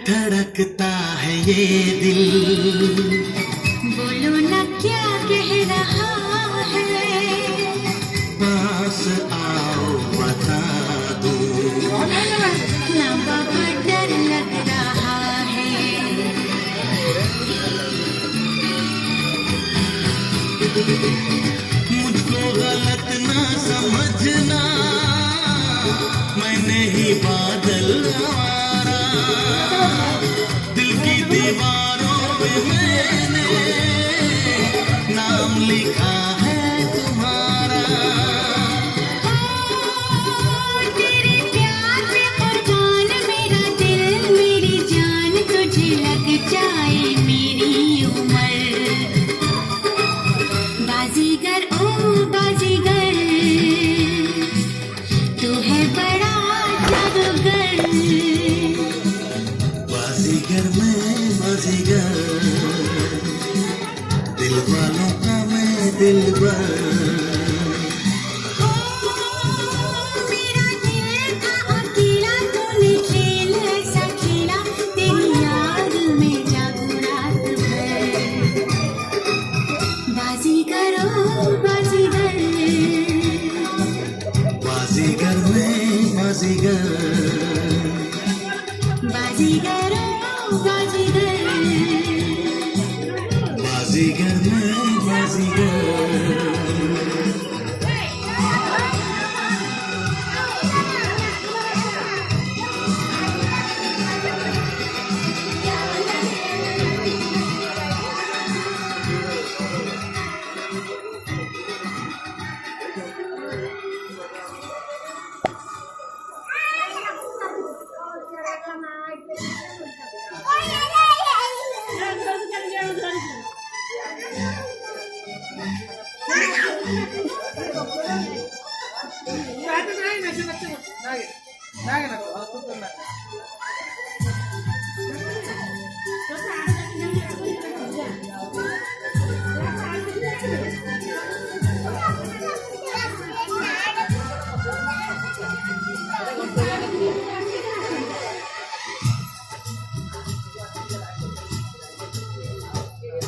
धड़कता है ये दिल, बोलो ना क्या कह रहा है, पास आओ बता दूं, ना बाबा डर लग रहा है, मुझको गलत ना समझना, मैं नहीं बादल आवारा, दिल की दीवारों में मैंने नाम लिखा है तुम्हारा। तेरे प्यार पे कुर्बान मेरा दिल मेरी जान, तुझे लग जाए मेरी उम्र, बाजीगर ओ बाजीगर, तू है बड़ा जादूगर, बाजीगर मैं बाजीगर, दिल वालों का मैं दिलबर। मेरा दिल था अकेला, तूने खेल ऐसा खेला, तेरी याद में जागू रात भर, बाजीगर ओ बाजीगर, बाजीगर मैं बाजीगर, बाजीगर ओ बाजीगर, बाजीगर मैं बाजीगर।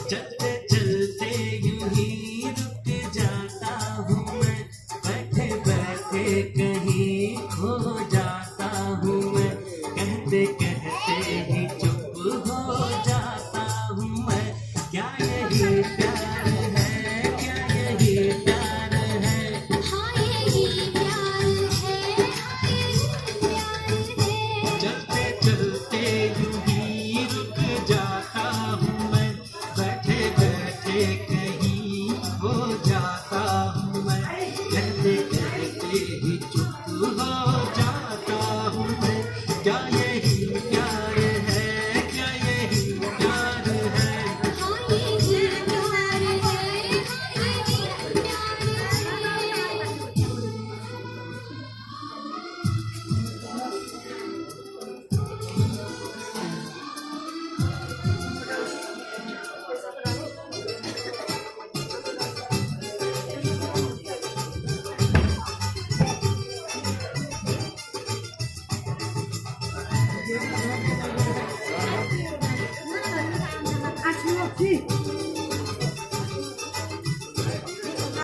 चलते चलते यूं ही रुक जाता हूँ मैं, बैठे बैठे कहीं खो जाता हूँ मैं, कहते कहते ही चुप हो जाता हूँ मैं। क्या यही प्यार है, क्या यही प्यार है, हाँ यही प्यार है, हाँ यही प्यार है, चलते चलते यूं ही रुक जाता हूँ मैं, बैठे बैठे कहीं खो जाता हूँ